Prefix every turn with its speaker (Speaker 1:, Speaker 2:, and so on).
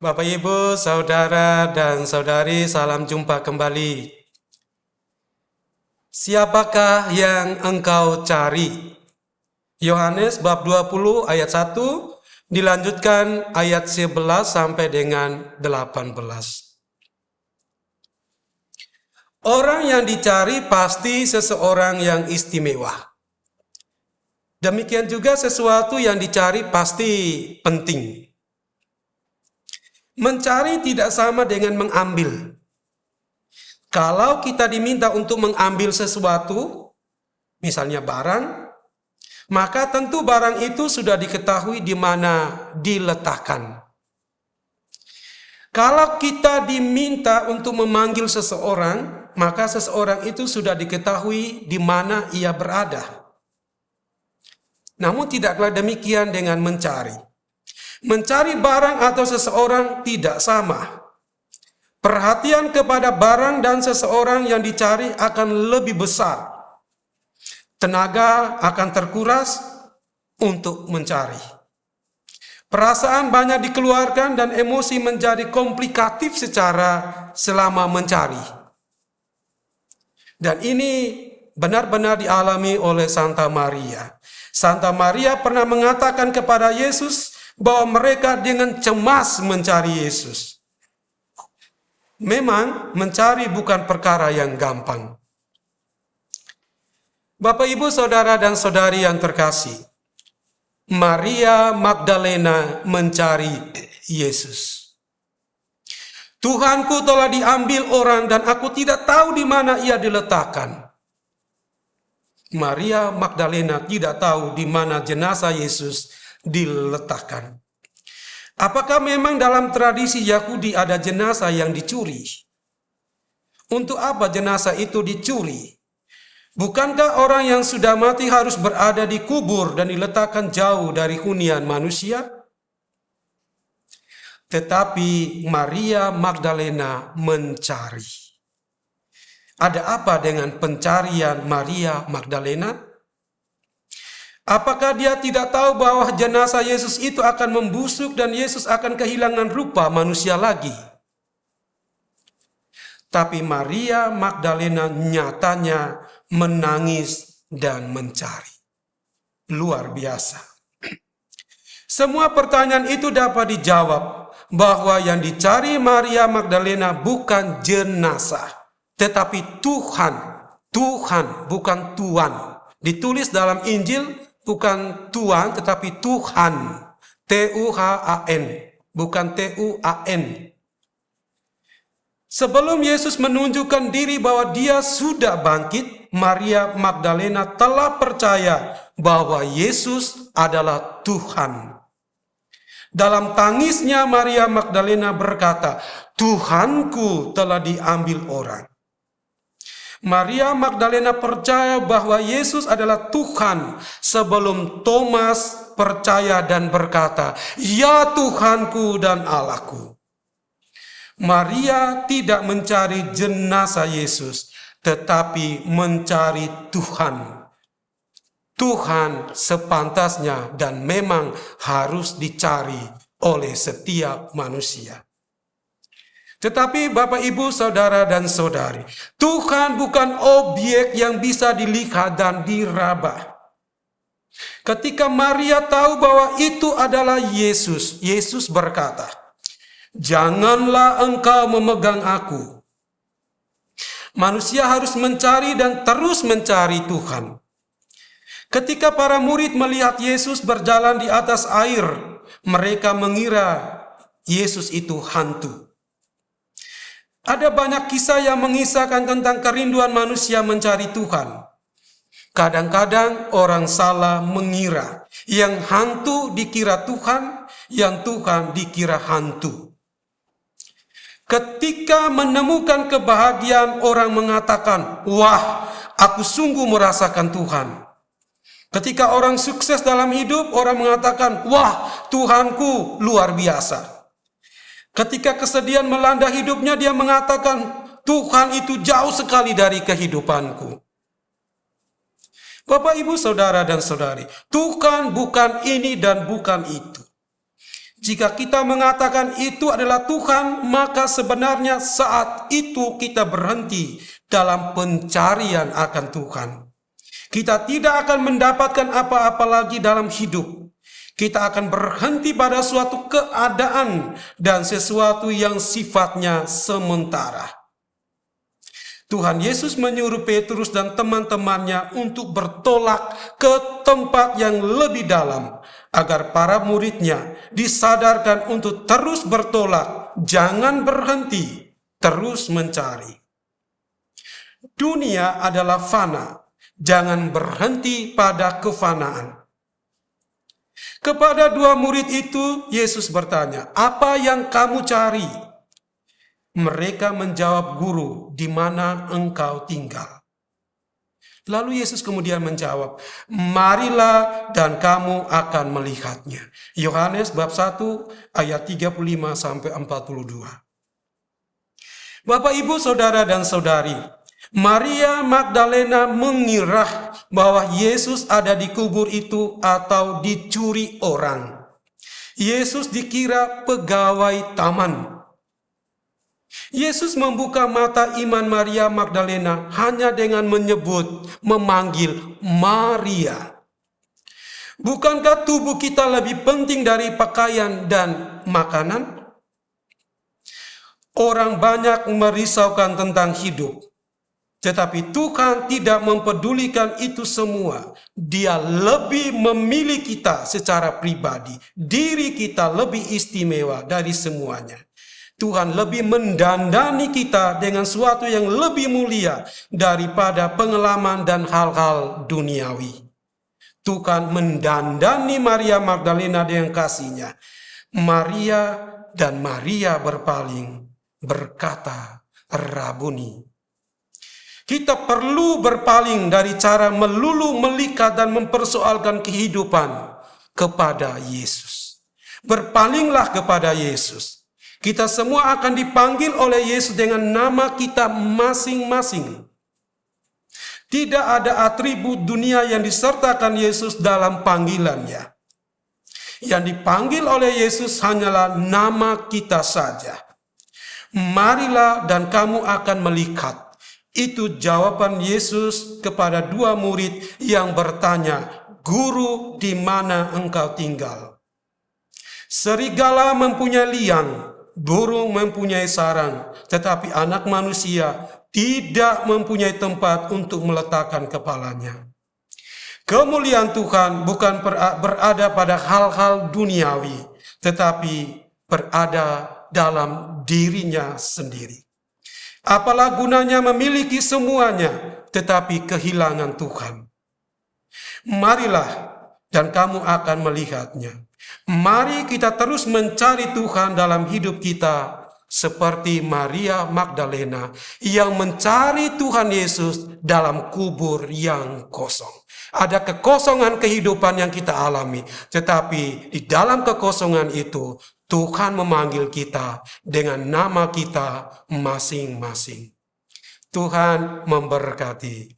Speaker 1: Bapak, Ibu, saudara, dan saudari, salam jumpa kembali. Siapakah yang engkau cari? Yohanes bab 20 ayat 1 dilanjutkan ayat 11 sampai dengan 18. Orang yang dicari pasti seseorang yang istimewa. Demikian juga sesuatu yang dicari pasti penting. Mencari tidak sama dengan mengambil. Kalau kita diminta untuk mengambil sesuatu, misalnya barang, maka tentu barang itu sudah diketahui di mana diletakkan. Kalau kita diminta untuk memanggil seseorang, maka seseorang itu sudah diketahui di mana ia berada. Namun tidaklah demikian dengan mencari. Mencari barang atau seseorang tidak sama. Perhatian kepada barang dan seseorang yang dicari akan lebih besar. Tenaga akan terkuras untuk mencari. Perasaan banyak dikeluarkan dan emosi menjadi komplikatif selama mencari. Dan ini benar-benar dialami oleh Santa Maria. Santa Maria pernah mengatakan kepada Yesus bahwa mereka dengan cemas mencari Yesus. Memang mencari bukan perkara yang gampang. Bapak, Ibu, saudara, dan saudari yang terkasih, Maria Magdalena mencari Yesus. Tuhanku telah diambil orang dan aku tidak tahu di mana ia diletakkan. Maria Magdalena tidak tahu di mana jenazah Yesus diletakkan. Apakah memang dalam tradisi Yahudi ada jenazah yang dicuri? Untuk apa jenazah itu dicuri? Bukankah orang yang sudah mati harus berada di kubur dan diletakkan jauh dari hunian manusia? Tetapi Maria Magdalena mencari. Ada apa dengan pencarian Maria Magdalena? Apakah dia tidak tahu bahwa jenazah Yesus itu akan membusuk dan Yesus akan kehilangan rupa manusia lagi? Tapi Maria Magdalena nyatanya menangis dan mencari. Luar biasa. Semua pertanyaan itu dapat dijawab bahwa yang dicari Maria Magdalena bukan jenazah, tetapi Tuhan. Tuhan, bukan Tuan. Ditulis dalam Injil bukan Tuan, tetapi Tuhan. T-U-H-A-N, bukan T-U-A-N. Sebelum Yesus menunjukkan diri bahwa dia sudah bangkit, Maria Magdalena telah percaya bahwa Yesus adalah Tuhan. Dalam tangisnya Maria Magdalena berkata, Tuhanku telah diambil orang. Maria Magdalena percaya bahwa Yesus adalah Tuhan sebelum Thomas percaya dan berkata, Ya Tuhanku dan Allahku. Maria tidak mencari jenazah Yesus, tetapi mencari Tuhan. Tuhan sepantasnya dan memang harus dicari oleh setiap manusia. Tetapi Bapak, Ibu, saudara, dan saudari, Tuhan bukan objek yang bisa dilihat dan diraba. Ketika Maria tahu bahwa itu adalah Yesus, Yesus berkata, Janganlah engkau memegang aku. Manusia harus mencari dan terus mencari Tuhan. Ketika para murid melihat Yesus berjalan di atas air, mereka mengira Yesus itu hantu. Ada banyak kisah yang mengisahkan tentang kerinduan manusia mencari Tuhan. Kadang-kadang orang salah mengira yang hantu dikira Tuhan, yang Tuhan dikira hantu. Ketika menemukan kebahagiaan, orang mengatakan, wah, aku sungguh merasakan Tuhan. Ketika orang sukses dalam hidup, orang mengatakan, wah, Tuhanku luar biasa. Ketika kesedihan melanda hidupnya, dia mengatakan, Tuhan itu jauh sekali dari kehidupanku. Bapak, Ibu, saudara, dan saudari, Tuhan bukan ini dan bukan itu. Jika kita mengatakan itu adalah Tuhan, maka sebenarnya saat itu kita berhenti dalam pencarian akan Tuhan. Kita tidak akan mendapatkan apa-apa lagi dalam hidup. Kita akan berhenti pada suatu keadaan dan sesuatu yang sifatnya sementara. Tuhan Yesus menyuruh Petrus dan teman-temannya untuk bertolak ke tempat yang lebih dalam, agar para muridnya disadarkan untuk terus bertolak, jangan berhenti, terus mencari. Dunia adalah fana, jangan berhenti pada kefanaan. Kepada dua murid itu, Yesus bertanya, "Apa yang kamu cari?" Mereka menjawab, "Guru, di mana engkau tinggal?" Lalu Yesus kemudian menjawab, "Marilah dan kamu akan melihatnya." Yohanes bab 1 ayat 35 sampai 42. Bapak, Ibu, Saudara dan Saudari, Maria Magdalena mengira bahwa Yesus ada di kubur itu atau dicuri orang. Yesus dikira pegawai taman. Yesus membuka mata iman Maria Magdalena hanya dengan memanggil Maria. Bukankah tubuh kita lebih penting dari pakaian dan makanan? Orang banyak merisaukan tentang hidup, tetapi Tuhan tidak mempedulikan itu semua. Dia lebih memilih kita secara pribadi. Diri kita lebih istimewa dari semuanya. Tuhan lebih mendandani kita dengan sesuatu yang lebih mulia daripada pengalaman dan hal-hal duniawi. Tuhan mendandani Maria Magdalena dengan kasih-Nya. Maria berpaling, berkata, "Rabuni." Kita perlu berpaling dari cara melulu melihat dan mempersoalkan kehidupan kepada Yesus. Berpalinglah kepada Yesus. Kita semua akan dipanggil oleh Yesus dengan nama kita masing-masing. Tidak ada atribut dunia yang disertakan Yesus dalam panggilannya. Yang dipanggil oleh Yesus hanyalah nama kita saja. Marilah dan kamu akan melihat. Itu jawaban Yesus kepada dua murid yang bertanya, "Guru, di mana engkau tinggal?" Serigala mempunyai liang, burung mempunyai sarang, tetapi anak manusia tidak mempunyai tempat untuk meletakkan kepalanya. Kemuliaan Tuhan bukan berada pada hal-hal duniawi, tetapi berada dalam dirinya sendiri. Apalah gunanya memiliki semuanya, tetapi kehilangan Tuhan? Marilah dan kamu akan melihatnya. Mari kita terus mencari Tuhan dalam hidup kita, seperti Maria Magdalena yang mencari Tuhan Yesus dalam kubur yang kosong. Ada kekosongan kehidupan yang kita alami, tetapi di dalam kekosongan itu Tuhan memanggil kita dengan nama kita masing-masing. Tuhan memberkati.